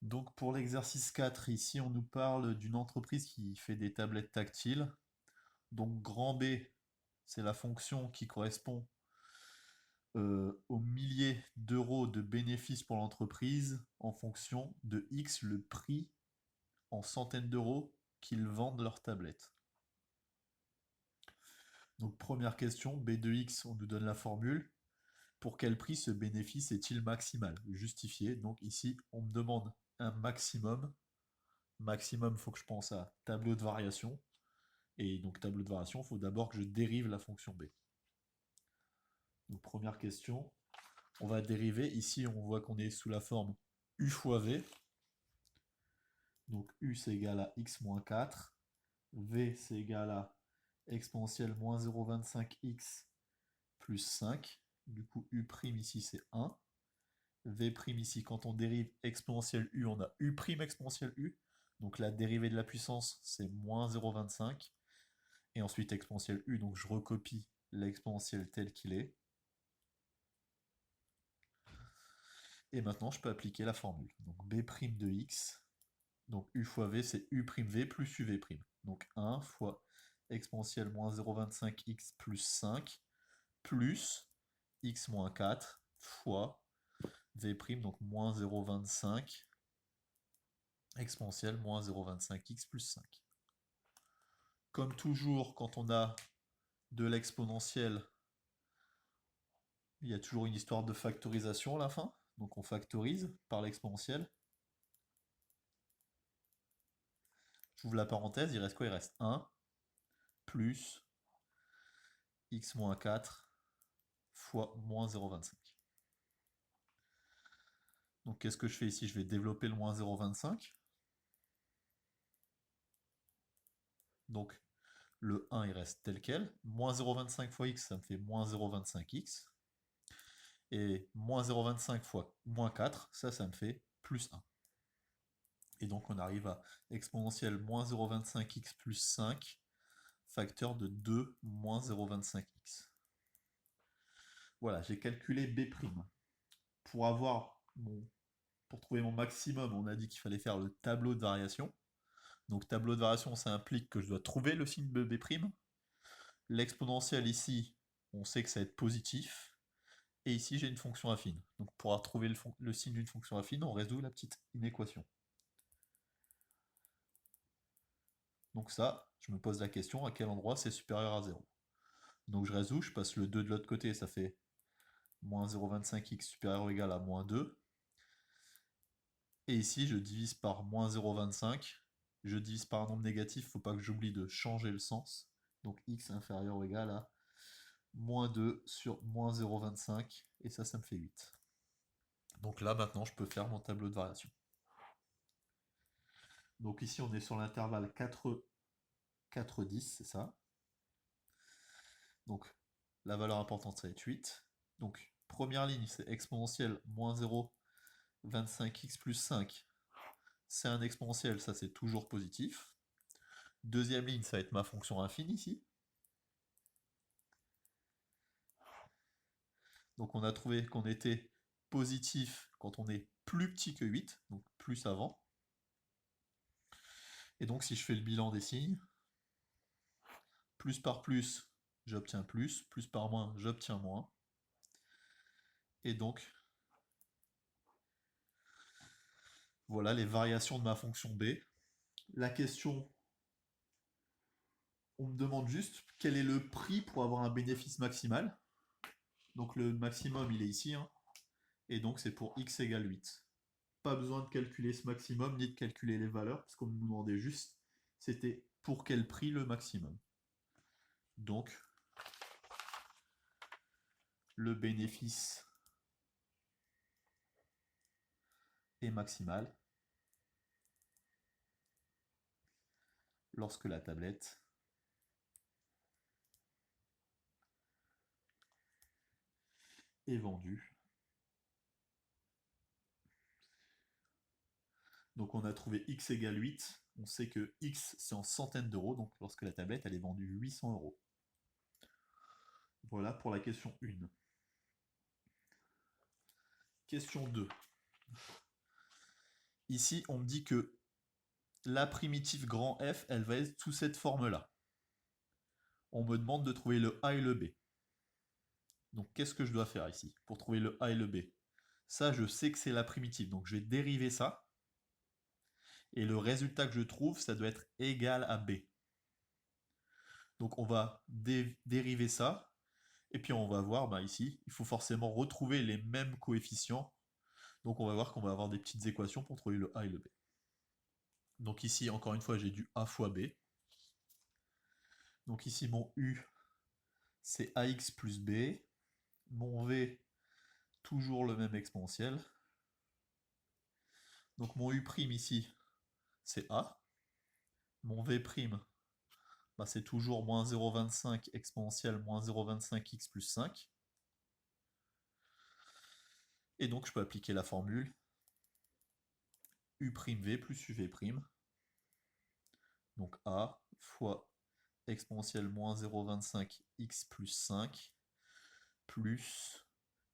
Donc pour l'exercice 4, ici on nous parle d'une entreprise qui fait des tablettes tactiles. Donc grand B, c'est la fonction qui correspond aux milliers d'euros de bénéfices pour l'entreprise en fonction de X, le prix en centaines d'euros qu'ils vendent leurs tablettes. Donc première question, B de X, on nous donne la formule. Pour quel prix ce bénéfice est-il maximal? Justifié. Donc ici, on me demande un maximum. Maximum, il faut que je pense à tableau de variation. Et donc tableau de variation, il faut d'abord que je dérive la fonction b. Donc première question, on va dériver. Ici, on voit qu'on est sous la forme u fois v. Donc u c'est égal à x moins 4. V c'est égal à exponentielle moins 0,25x plus 5. Du coup, u' ici c'est 1. V' ici, quand on dérive exponentielle u, on a u' exponentielle u. Donc la dérivée de la puissance, c'est moins 0,25. Et ensuite exponentielle u, donc je recopie l'exponentielle tel qu'il est. Et maintenant, je peux appliquer la formule. Donc b' de x, donc u fois v, c'est u'v plus uv'. Donc 1 fois exponentielle moins 0,25x plus 5 plus x moins 4 fois v', donc moins 0,25 exponentielle moins 0,25x plus 5. Comme toujours, quand on a de l'exponentielle, il y a toujours une histoire de factorisation à la fin. Donc on factorise par l'exponentielle. J'ouvre la parenthèse, il reste quoi? Il reste 1 plus x moins 4 fois moins 0,25. Donc qu'est-ce que je fais ici? Je vais développer le moins 0,25. Donc le 1 il reste tel quel. Moins 0,25 fois x, ça me fait moins 0,25x. Et moins 0,25 fois moins 4, ça me fait plus 1. Et donc on arrive à exponentielle moins 0,25x plus 5, facteur de 2 moins 0,25x. Voilà, j'ai calculé B'. Pour trouver mon maximum, on a dit qu'il fallait faire le tableau de variation. Donc tableau de variation, ça implique que je dois trouver le signe de B'. L'exponentielle ici, on sait que ça va être positif. Et ici, j'ai une fonction affine. Donc pour trouver le signe d'une fonction affine, on résout la petite inéquation. Donc ça, je me pose la question, à quel endroit c'est supérieur à 0. Donc je résous, je passe le 2 de l'autre côté, ça fait moins 0,25x supérieur ou égal à moins 2. Et ici, je divise par moins 0,25. Je divise par un nombre négatif, il ne faut pas que j'oublie de changer le sens. Donc x inférieur ou égal à moins 2 sur moins 0,25. Et ça me fait 8. Donc là, maintenant, je peux faire mon tableau de variation. Donc ici, on est sur l'intervalle 4, 4, 10, c'est ça. Donc la valeur importante, ça va être 8. Donc première ligne, c'est exponentielle moins 0,25x plus 5. C'est un exponentiel, ça c'est toujours positif. Deuxième ligne, ça va être ma fonction infine ici. Donc on a trouvé qu'on était positif quand on est plus petit que 8, donc plus avant. Et donc si je fais le bilan des signes, plus par plus, j'obtiens plus par moins, j'obtiens moins. Et donc, voilà les variations de ma fonction b. La question, on me demande juste quel est le prix pour avoir un bénéfice maximal. Donc le maximum, il est ici, hein. Et donc c'est pour x égale 8. Pas besoin de calculer ce maximum, ni de calculer les valeurs, parce qu'on me demandait juste, c'était pour quel prix le maximum. Donc, le bénéfice est maximal lorsque la tablette est vendue. Donc on a trouvé x égale 8. On sait que x c'est en centaines d'euros, donc lorsque la tablette elle est vendue 800 euros. Voilà pour la question 1. Question 2. ici, on me dit que la primitive grand F, elle va être sous cette forme-là. On me demande de trouver le A et le B. Donc, qu'est-ce que je dois faire ici pour trouver le A et le B? Ça, je sais que c'est la primitive, donc je vais dériver ça. Et le résultat que je trouve, ça doit être égal à B. Donc, on va dériver ça. Et puis, on va voir, bah, ici, il faut forcément retrouver les mêmes coefficients. Donc, on va voir qu'on va avoir des petites équations pour trouver le A et le B. Donc ici, encore une fois, j'ai du A fois B. Donc ici, mon U, c'est AX plus B. Mon V, toujours le même exponentiel. Donc mon U' ici, c'est A. Mon V', bah, c'est toujours moins 0,25 exponentielle moins 0,25x plus 5. Et donc je peux appliquer la formule U'V plus UV'. Donc A fois exponentielle moins 0,25x plus 5 plus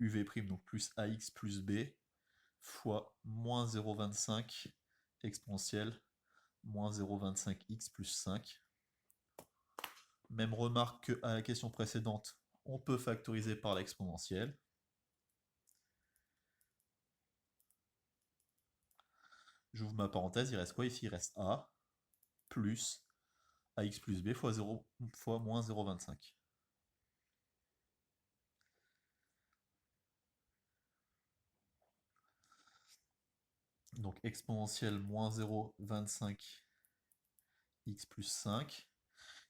UV', donc plus AX plus B, fois moins 0,25 exponentielle moins 0,25x plus 5. Même remarque qu'à la question précédente, on peut factoriser par l'exponentielle. J'ouvre ma parenthèse, il reste quoi ici? Il reste A plus AX plus B fois, 0, fois moins 0,25. Donc exponentielle moins 0,25 x plus 5.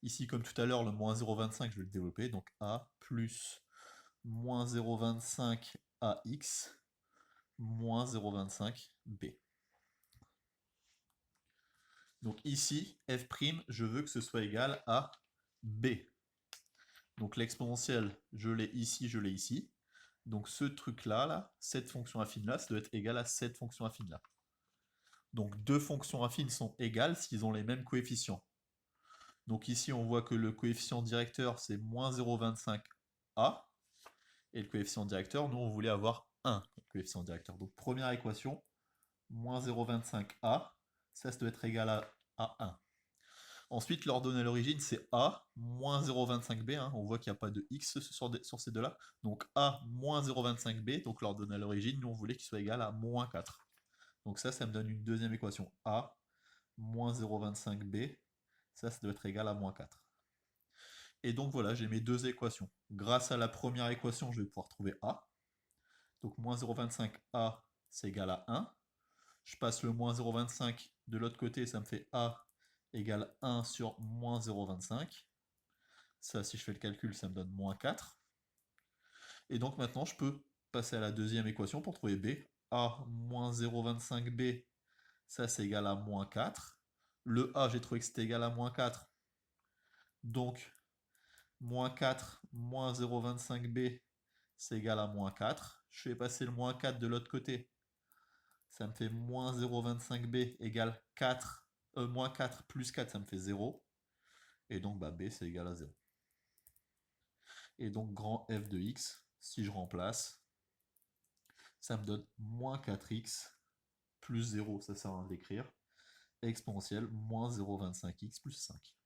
Ici, comme tout à l'heure, le moins 0,25, je vais le développer. Donc A plus moins 0,25 AX moins 0,25 B. Donc ici, f', je veux que ce soit égal à B. Donc l'exponentielle, je l'ai ici, je l'ai ici. Donc ce truc-là, là, cette fonction affine-là, ça doit être égal à cette fonction affine-là. Donc deux fonctions affines sont égales s'ils ont les mêmes coefficients. Donc ici, on voit que le coefficient directeur, c'est moins 0,25a. Et le coefficient directeur, nous, on voulait avoir 1 coefficient directeur. Donc première équation, moins 0,25a, ça doit être égal à 1. Ensuite, l'ordonnée à l'origine, c'est A moins 0,25b. Hein. On voit qu'il n'y a pas de x sur ces deux-là. Donc A moins 0,25b. Donc l'ordonnée à l'origine, nous, on voulait qu'il soit égal à moins 4. Donc ça me donne une deuxième équation. A moins 0,25b. Ça doit être égal à moins 4. Et donc voilà, j'ai mes deux équations. Grâce à la première équation, je vais pouvoir trouver A. Donc moins 0,25a, c'est égal à 1. Je passe le moins 0,25 de l'autre côté, ça me fait A égale 1 sur moins 0,25. Ça, si je fais le calcul, ça me donne moins 4. Et donc maintenant, je peux passer à la deuxième équation pour trouver B. A moins 0,25B, ça c'est égal à moins 4. Le A, j'ai trouvé que c'était égal à moins 4. Donc, moins 4 moins 0,25B, c'est égal à moins 4. Je fais passer le moins 4 de l'autre côté. Ça me fait moins 0,25B égale 4. Moins 4 plus 4, ça me fait 0. Et donc bah, B, c'est égal à 0. Et donc grand f de x, si je remplace, ça me donne moins 4x plus 0, ça sert à rien de l'écrire, exponentielle moins 0,25x plus 5.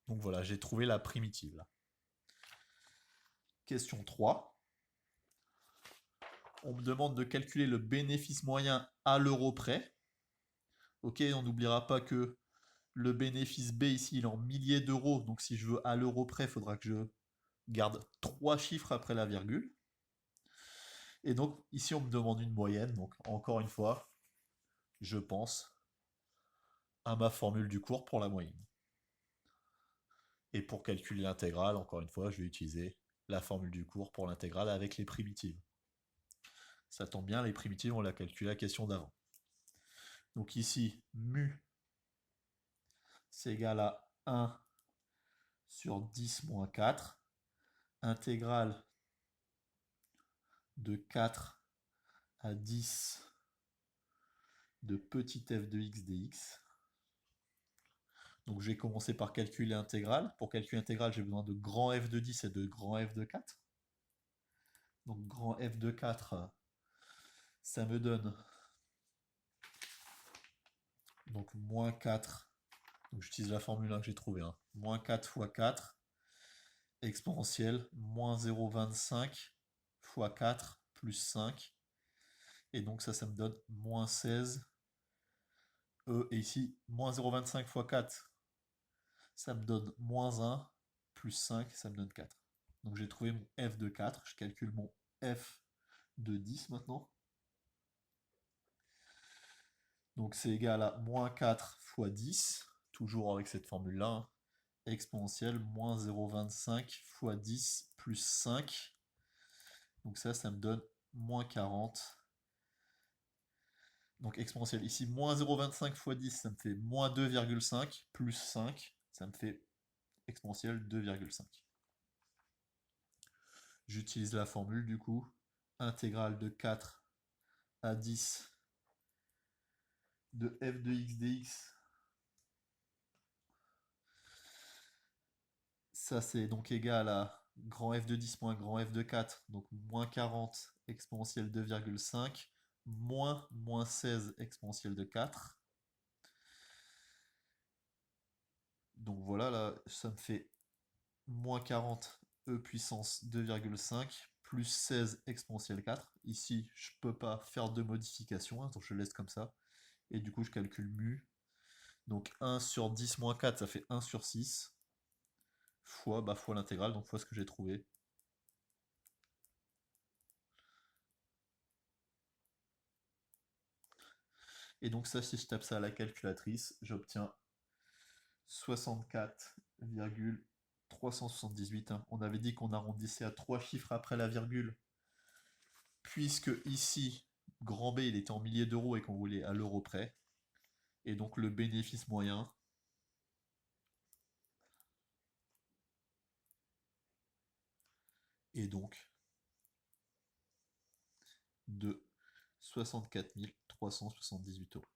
Donc voilà, j'ai trouvé la primitive là. Question 3. On me demande de calculer le bénéfice moyen à l'euro près. Ok, on n'oubliera pas que le bénéfice B ici, il est en milliers d'euros. Donc si je veux à l'euro près, il faudra que je garde 3 chiffres après la virgule. Et donc ici, on me demande une moyenne. Donc encore une fois, je pense à ma formule du cours pour la moyenne. Et pour calculer l'intégrale, encore une fois, je vais utiliser la formule du cours pour l'intégrale avec les primitives. Ça tombe bien, les primitives, on l'a calculé à la question d'avant. Donc ici, mu, c'est égal à 1 sur 10 moins 4. Intégrale de 4 à 10 de petit f de x dx. Donc je vais commencer par calculer l'intégrale. Pour calculer l'intégrale, j'ai besoin de grand f de 10 et de grand f de 4. Donc grand F de 4, ça me donne donc moins 4. Donc j'utilise la formule que j'ai trouvée. Hein. Moins 4 fois 4 exponentielle moins 0,25 fois 4 plus 5. Et donc ça me donne moins 16. Et ici, moins 0,25 fois 4, ça me donne moins 1, plus 5, ça me donne 4. Donc j'ai trouvé mon f de 4, je calcule mon f de 10 maintenant. Donc c'est égal à moins 4 fois 10, toujours avec cette formule-là, hein, exponentielle moins 0,25 fois 10 plus 5. Donc ça me donne moins 40. Donc exponentielle ici, moins 0,25 fois 10, ça me fait moins 2,5 plus 5, ça me fait exponentielle 2,5. J'utilise la formule du coup, intégrale de 4 à 10 de f de x dx. Ça c'est donc égal à grand f de 10 moins grand f de 4, donc moins 40 exponentielle 2,5 moins 16 exponentielle de 4. Donc voilà, là ça me fait moins 40 e puissance 2,5 plus 16 exponentielle 4. Ici, je ne peux pas faire de modification, hein, donc je laisse comme ça. Et du coup, je calcule mu. Donc 1 sur 10 moins 4, ça fait 1 sur 6. Fois l'intégrale, donc fois ce que j'ai trouvé. Et donc ça, si je tape ça à la calculatrice, j'obtiens 64,378. Hein. On avait dit qu'on arrondissait à 3 chiffres après la virgule. Puisque ici, grand B, il était en milliers d'euros et qu'on voulait à l'euro près. Et donc le bénéfice moyen est donc de 64 378 euros.